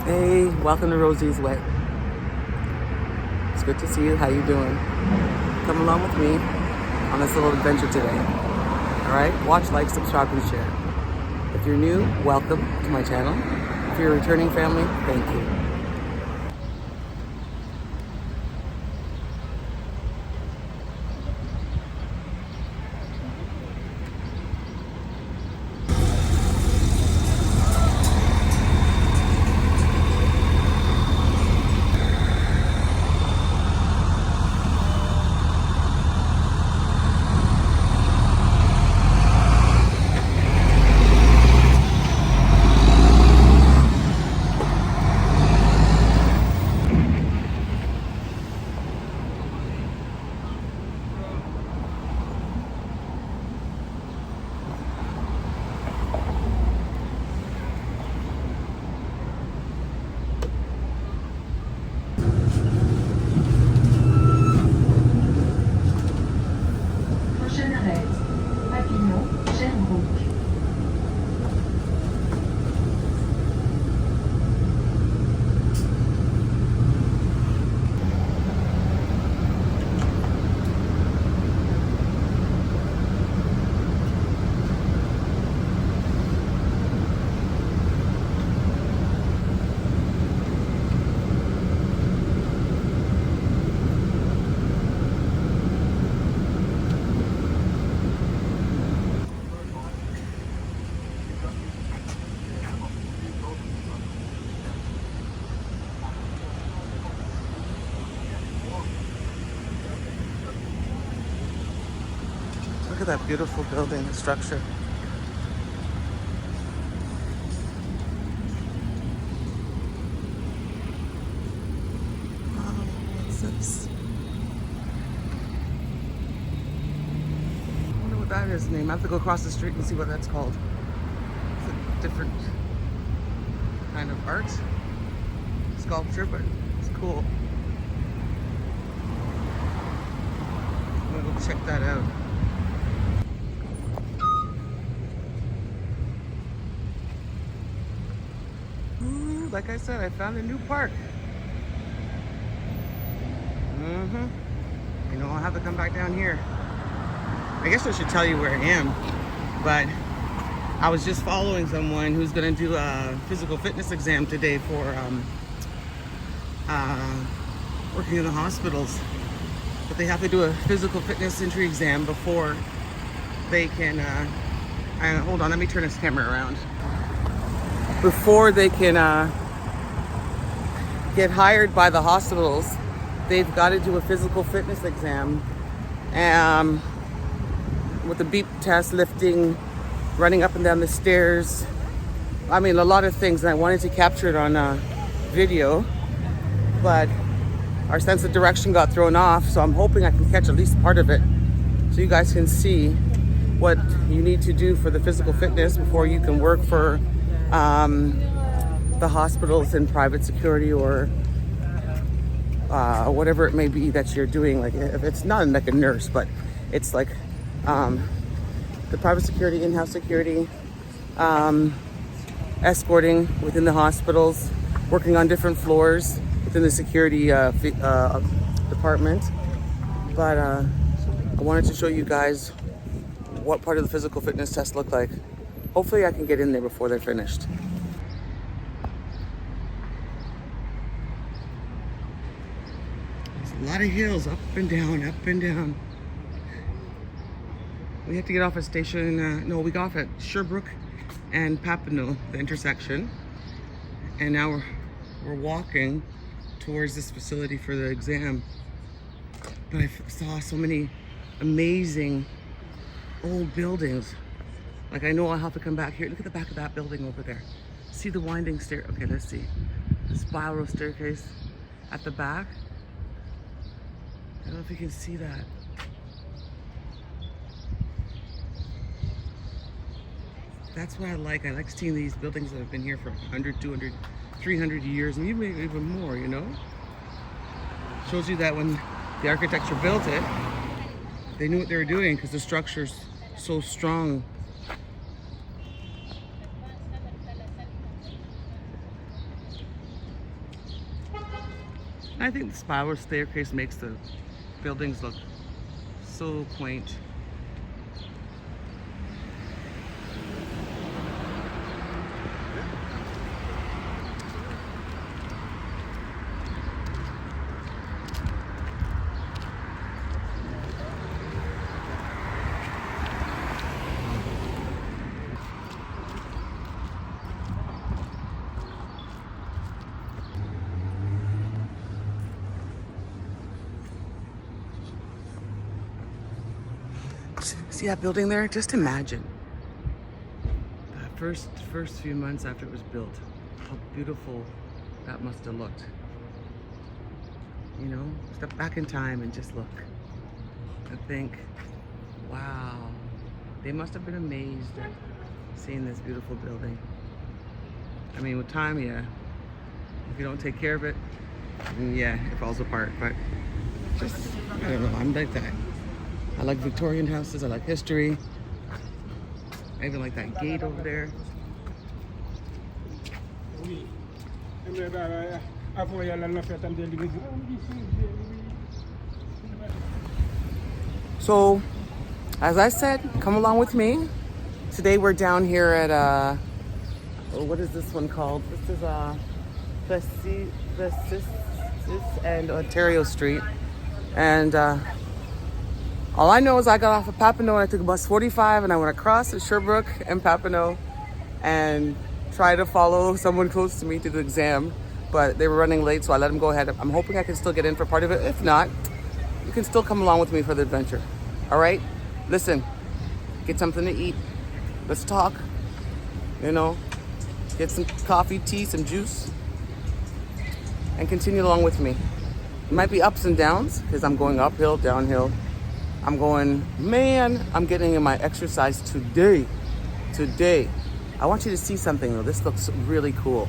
Hey, welcome to Rosie's Way. It's good to see you. How you doing? Come along with me on this little adventure today. All right? Watch, like, subscribe, and share. If you're new, welcome to my channel. If you're a returning family, thank you. Prochaine arrête, Papillon, Sherbrooke. Look at that beautiful building structure. Wow, what's this? I wonder what that is named. I have to go across the street and see what that's called. It's a different kind of art, sculpture, but it's cool. I'm gonna go check that out. Ooh, like I said, I found a new park. You know, I'll have to come back down here. I guess I should tell you where I am, but I was just following someone who's gonna do a physical fitness exam today for working in the hospitals. But they have to do a physical fitness entry exam before they can, hold on, let me turn this camera around. Before they can get hired by the hospitals, they've got to do a physical fitness exam with the beep test, lifting, running up and down the stairs. I mean, a lot of things. And I wanted to capture it on video, but our sense of direction got thrown off, so I'm hoping I can catch at least part of it so you guys can see what you need to do for the physical fitness before you can work for the hospitals in private security or whatever it may be that you're doing. Like, if it's not like a nurse, but it's like the private security, in-house security, escorting within the hospitals, working on different floors within the security department. But I wanted to show you guys what part of the physical fitness test looked like. Hopefully I can get in there before they're finished. There's a lot of hills, up and down, up and down. We have to get off at station, no, we got off at Sherbrooke and Papineau, the intersection. And now we're walking towards this facility for the exam. But I saw so many amazing old buildings. Like, I know I'll have to come back here. Look at the back of that building over there. See the winding stair? Okay, let's see. The spiral staircase at the back. I don't know if you can see that. That's what I like. I like seeing these buildings that have been here for 100, 200, 300 years, and even more, you know? Shows you that when the architecture built it, they knew what they were doing because the structure's so strong. I think the spiral staircase makes the buildings look so quaint. See that building there? Just imagine that first few months after it was built, how beautiful that must have looked. You know, step back in time and just look and think, wow, they must have been amazed at seeing this beautiful building. I mean, with time, yeah, if you don't take care of it, yeah, it falls apart. But just, I don't know, I'm like that. I like Victorian houses, I like history. I even like that gate over there. So, as I said, come along with me. Today we're down here at, what is this one called? This is Vestis and Ontario Street. And all I know is I got off of Papineau and I took bus 45 and I went across to Sherbrooke and Papineau and tried to follow someone close to me to the exam, but they were running late, so I let them go ahead. I'm hoping I can still get in for part of it. If not, you can still come along with me for the adventure. All right? Listen, get something to eat. Let's talk. You know, get some coffee, tea, some juice, and continue along with me. It might be ups and downs because I'm going uphill, downhill. I'm going, man, I'm getting in my exercise today. I want you to see something though. This looks really cool.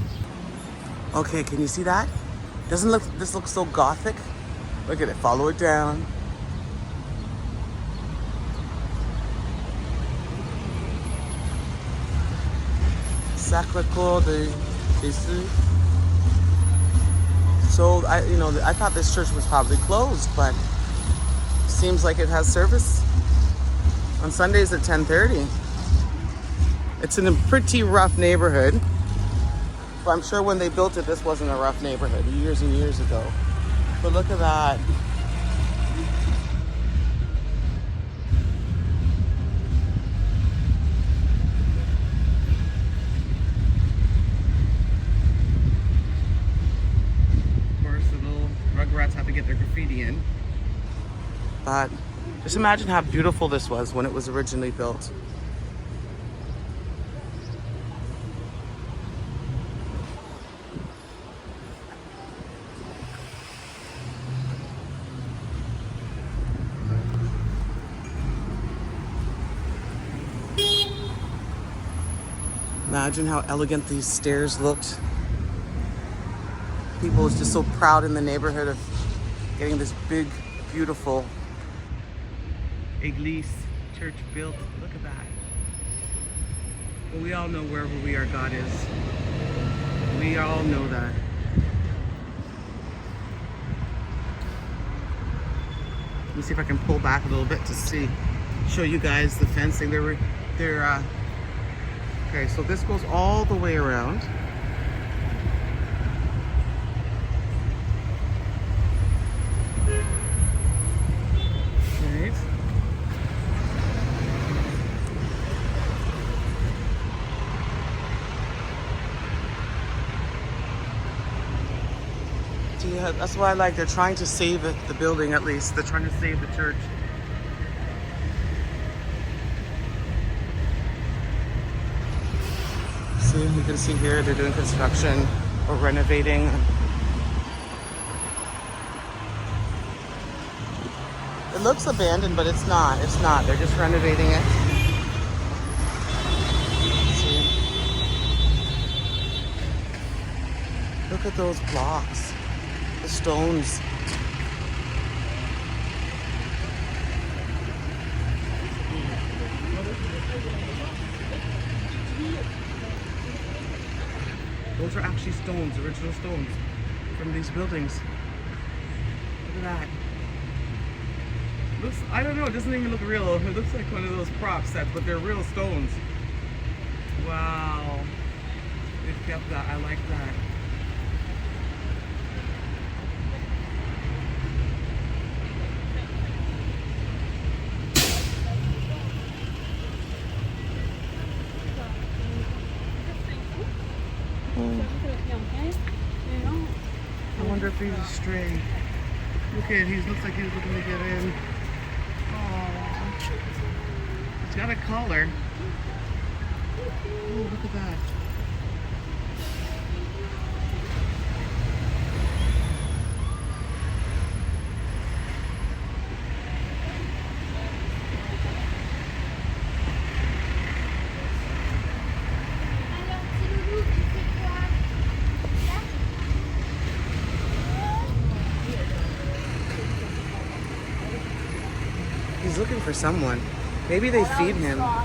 Okay, can you see that? This looks so gothic. Look at it, follow it down. Sacré-Cœur de Jésus. So I thought this church was probably closed, but seems like it has service on Sundays at 10:30. It's in a pretty rough neighborhood. But I'm sure when they built it, this wasn't a rough neighborhood years and years ago. But look at that. Of course, the little Rugrats have to get their graffiti in. But just imagine how beautiful this was when it was originally built. Imagine how elegant these stairs looked. People was just so proud in the neighborhood of getting this big, beautiful Église church built. Look at that. Well, we all know wherever we are, God is. We all know that. Let me see if I can pull back a little bit to show you guys the fencing. Okay, so this goes all the way around. Right. Yeah, that's why I like. They're trying to save it, the building at least. They're trying to save the church. See, you can see here they're doing construction or renovating. It looks abandoned, but it's not. It's not. They're just renovating it. See? Look at those blocks. The stones. Those are actually stones, original stones from these buildings. at that. Looks, I don't know, it doesn't even look real. It looks like one of those prop sets, but they're real stones. Wow. They've kept that. I like that. I wonder if he's a stray. Look at it, he looks like he's looking to get in. Oh, he's got a collar. Oh, look at that. He's looking for someone. Maybe they feed him. Oh,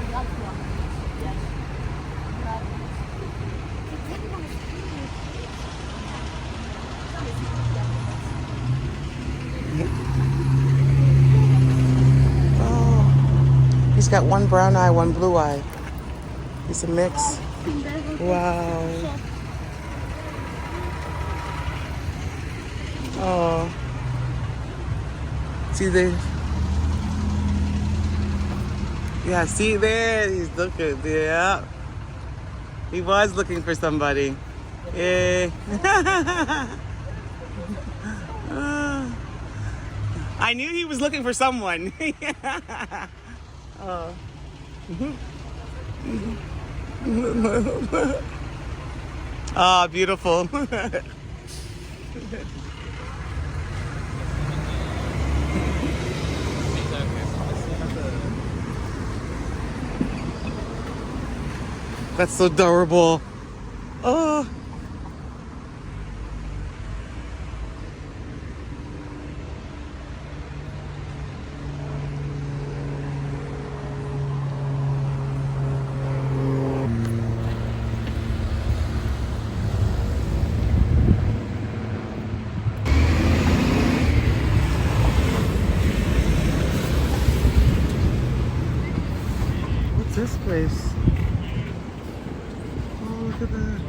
he's got one brown eye, one blue eye. He's a mix. Wow. Oh. See the. Yeah, see there, he's looking, yeah. He was looking for somebody. Yeah. I knew he was looking for someone. Oh. Oh, beautiful. That's so adorable. Oh. What's this place? Look at that.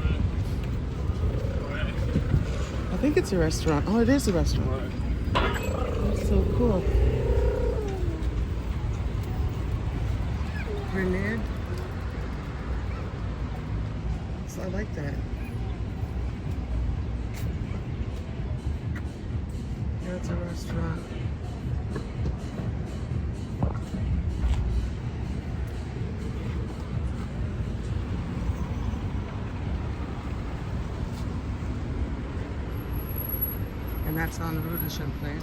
I think it's a restaurant. Oh, it is a restaurant. That's so cool. Grenade. So I like that. Yeah, it's a restaurant. And that's on the Rue de Champlain.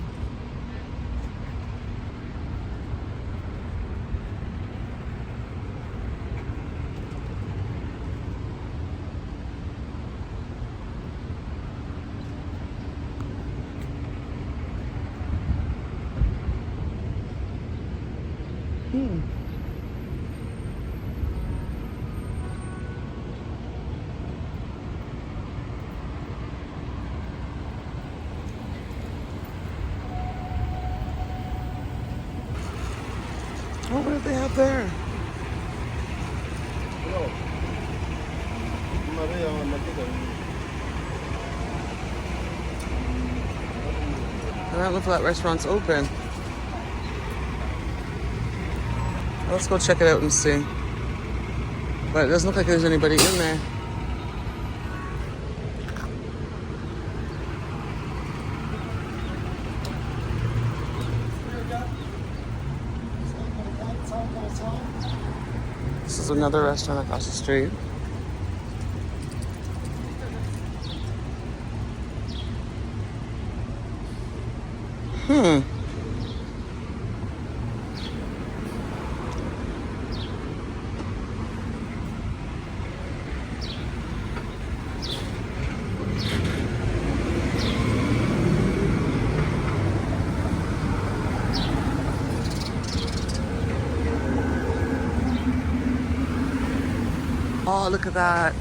Oh, what do they have there? I don't know if that restaurant's open. Let's go check it out and see. But it doesn't look like there's anybody in there. This is another restaurant across the street. Oh, look at that.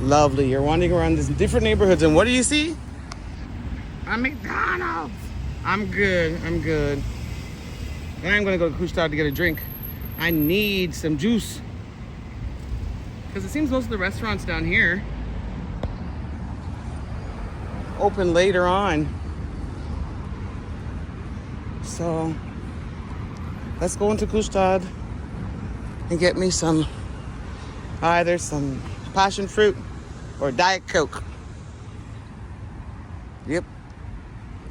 Lovely. You're wandering around these different neighborhoods, and what do you see? A McDonald's. I'm good. I'm good. I'm gonna go to Couche-Tard to get a drink. I need some juice. Because it seems most of the restaurants down here open later on. So let's go into Couche-Tard and get me some, either some passion fruit or Diet Coke. Yep,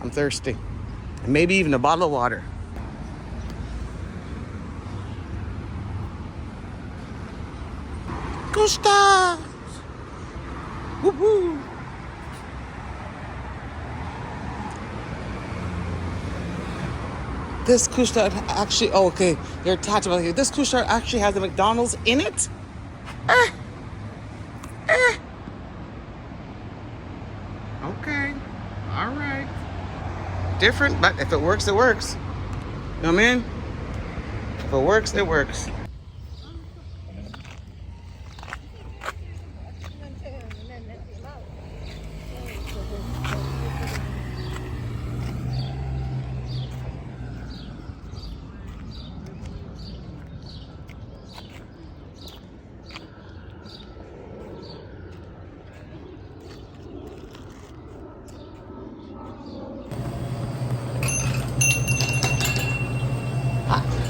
I'm thirsty. And maybe even a bottle of water. Couche-Tard! Woohoo! This Couche-Tard actually, oh, okay, you're attached about here. This Couche-Tard actually has a McDonald's in it? Okay, all right. Different, but if it works, it works. You know what I mean? If it works, it works.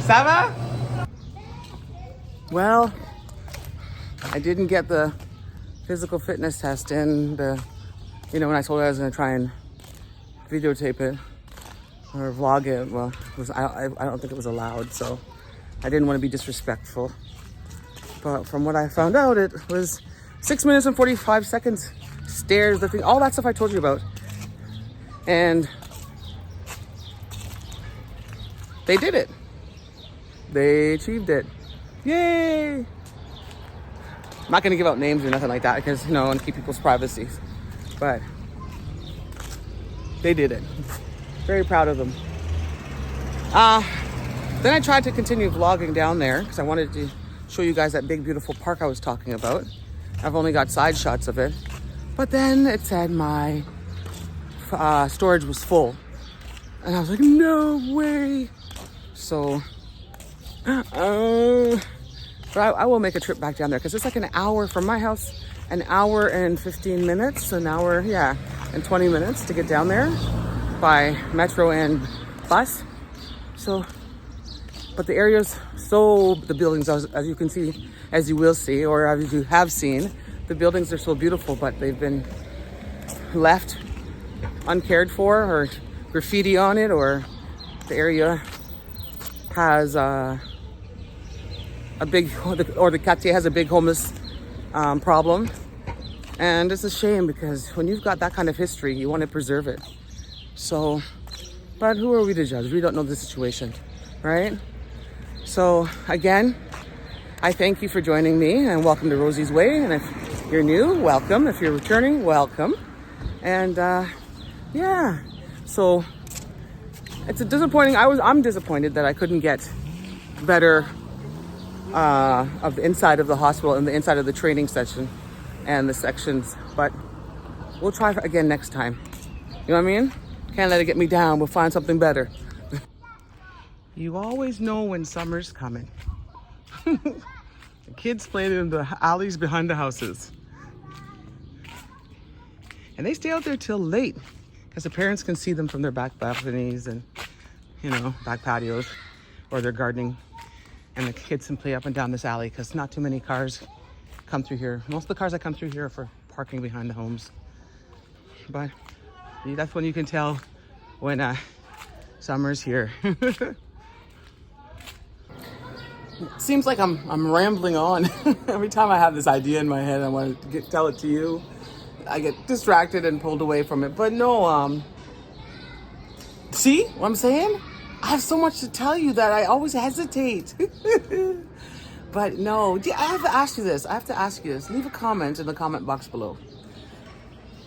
Ça va? Well, I didn't get the physical fitness test in the, when I told her I was gonna try and videotape it or vlog it. Well, I don't think it was allowed, so I didn't want to be disrespectful. But from what I found out, it was 6 minutes and 45 seconds, stairs, lifting, all that stuff I told you about. And they did it. They achieved it. Yay! I'm not gonna give out names or nothing like that because, I want to keep people's privacy. But they did it. Very proud of them. Then I tried to continue vlogging down there because I wanted to show you guys that big, beautiful park I was talking about. I've only got side shots of it. But then it said my storage was full. And I was like, no way. So, but I will make a trip back down there because it's like an hour from my house, an hour and 15 minutes, an hour, and 20 minutes to get down there by metro and bus. So, but the area's the buildings, as you can see, as you will see, or as you have seen, the buildings are so beautiful, but they've been left uncared for or graffiti on it, or the area has the quartier has a big homeless problem. And it's a shame because when you've got that kind of history, you want to preserve it. So, but who are we to judge? We don't know the situation, right? So again, I thank you for joining me and welcome to Rosie's Way. And if you're new, welcome. If you're returning, welcome. And so it's a disappointing. I'm disappointed that I couldn't get better of the inside of the hospital and the inside of the training section and the sections, but we'll try again next time. You know what I mean? Can't let it get me down. We'll find something better. You always know when summer's coming. The kids played in the alleys behind the houses. And they stay out there till late because the parents can see them from their back balconies and, back patios, or they're gardening. And the kids can play up and down this alley because not too many cars come through here. Most of the cars that come through here are for parking behind the homes. But that's when you can tell when summer's here. It seems like I'm rambling on. Every time I have this idea in my head, I want to tell it to you. I get distracted and pulled away from it. But no, see what I'm saying? I have so much to tell you that I always hesitate. But no, I have to ask you this. Leave a comment in the comment box below.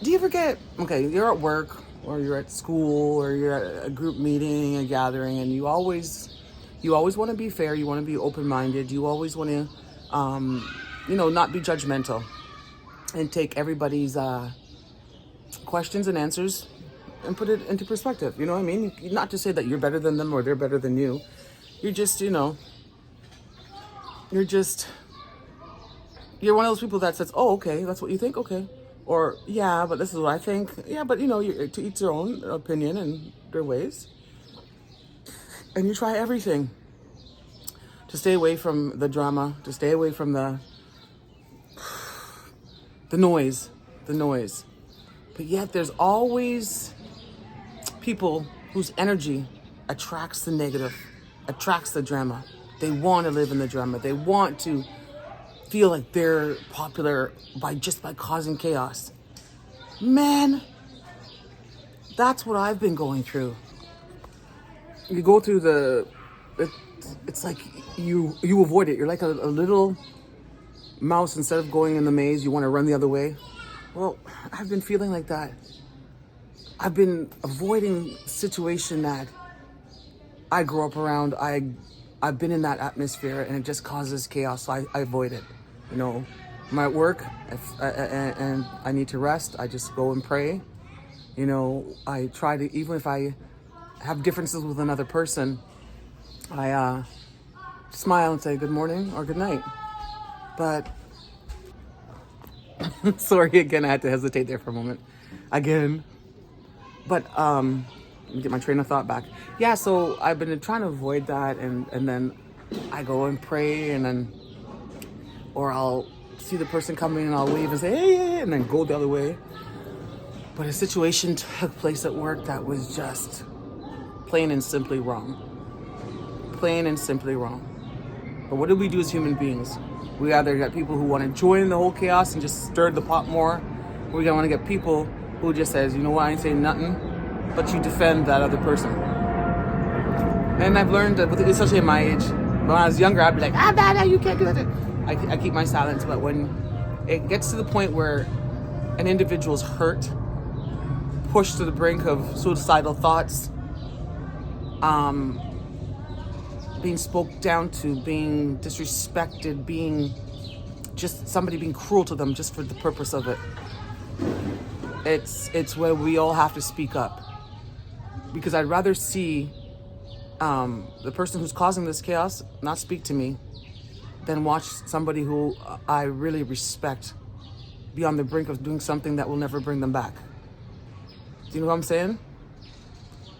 Do you ever get, you're at work or you're at school or you're at a group meeting, a gathering, and you always want to be fair, you want to be open-minded, you always want to, not be judgmental. and take everybody's questions and answers and put it into perspective. You know what I mean? Not to say that you're better than them or they're better than you. You're just, you're one of those people that says, oh, okay, that's what you think? Okay. Or, yeah, but this is what I think. Yeah, but to each their own opinion and their ways. And you try everything to stay away from the drama, to stay away from the noise. But yet there's always people whose energy attracts the negative, attracts the drama. They want to live in the drama. They want to feel like they're popular by causing chaos. Man, that's what I've been going through. You go through it's like you avoid it. You're like a little mouse. Instead of going in the maze, you want to run the other way. Well, I've been feeling like that. I've been avoiding situation that I grew up around. I've been in that atmosphere and it just causes chaos, so I avoid it. I'm at work and I need to rest. I just go and pray. I try to, even if I have differences with another person, I smile and say good morning or good night. But sorry again, I had to hesitate there for a moment. Again. But let me get my train of thought back. Yeah, so I've been trying to avoid that, and then I go and pray, or I'll see the person coming and I'll wave and say, hey, and then go the other way. But a situation took place at work that was just plain and simply wrong. Plain and simply wrong. But what do we do as human beings? We either got people who want to join the whole chaos and just stir the pot more, or we want to get people who just says, you know what, I ain't saying nothing, but you defend that other person. And I've learned that, especially at my age, when I was younger, I'd be like, you can't do that. I keep my silence, but when it gets to the point where an individual's hurt, pushed to the brink of suicidal thoughts, being spoke down to, being disrespected, somebody being cruel to them just for the purpose of it, it's where we all have to speak up. Because I'd rather see the person who's causing this chaos not speak to me than watch somebody who I really respect be on the brink of doing something that will never bring them back. Do you know what I'm saying?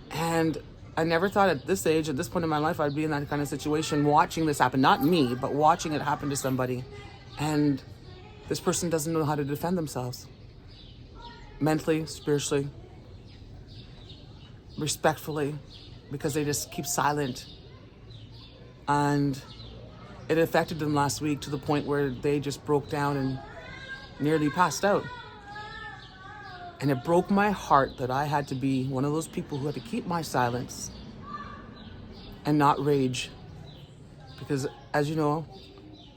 And I never thought at this age, at this point in my life, I'd be in that kind of situation, watching this happen. Not me, but watching it happen to somebody. And this person doesn't know how to defend themselves. Mentally, spiritually, respectfully, because they just keep silent. And it affected them last week to the point where they just broke down and nearly passed out. And it broke my heart that I had to be one of those people who had to keep my silence and not rage. Because, as you know,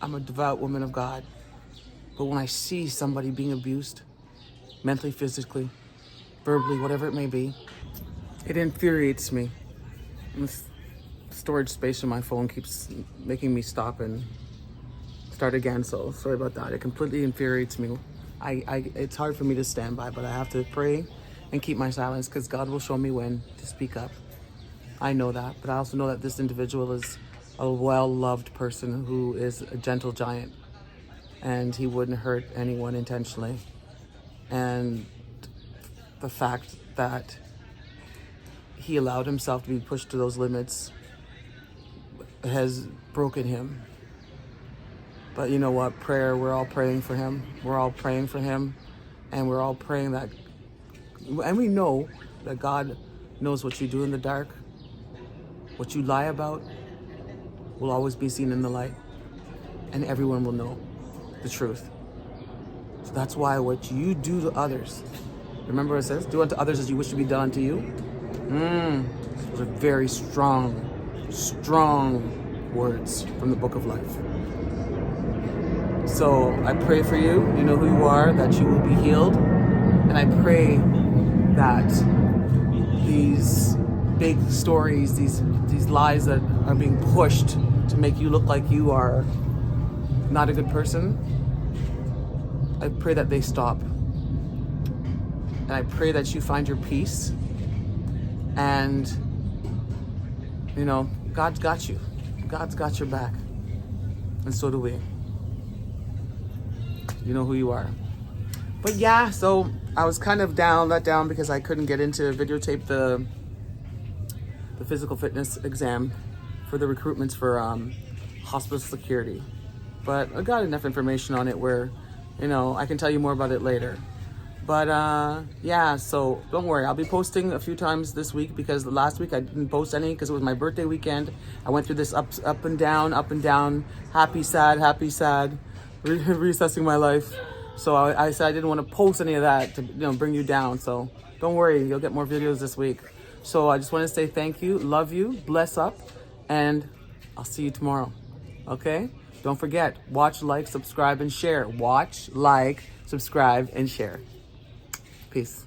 I'm a devout woman of God. But when I see somebody being abused, mentally, physically, verbally, whatever it may be, it infuriates me. And the storage space on my phone keeps making me stop and start again, so sorry about that. It completely infuriates me. It's hard for me to stand by, but I have to pray and keep my silence because God will show me when to speak up. I know that, but I also know that this individual is a well-loved person who is a gentle giant, and he wouldn't hurt anyone intentionally. And the fact that he allowed himself to be pushed to those limits has broken him. But you know what? Prayer, we're all praying for him. We're all praying for him. And we're all praying that, and we know that God knows what you do in the dark. What you lie about will always be seen in the light. And everyone will know the truth. So that's why what you do to others, remember it says, do unto others as you wish to be done unto you. Those are very strong words from the book of life. So I pray for you, you know who you are, that you will be healed. And I pray that these big stories, these lies that are being pushed to make you look like you are not a good person, I pray that they stop. And I pray that you find your peace. And, you know, God's got you. God's got your back. And so do we. You know who you are. But yeah, so I was kind of let down because I couldn't get into videotape the physical fitness exam for the recruitments for hospital security. But I got enough information on it where, you know, I can tell you more about it later. But yeah, so don't worry. I'll be posting a few times this week because last week I didn't post any because it was my birthday weekend. I went through this up and down, happy, sad, reassessing my life. So I said I didn't want to post any of that to, you know, bring you down. So don't worry, you'll get more videos this week. So I just want to say thank you, love you, bless up, and I'll see you tomorrow. Okay? Don't forget, watch, like, subscribe, and share. Watch, like, subscribe, and share. Peace.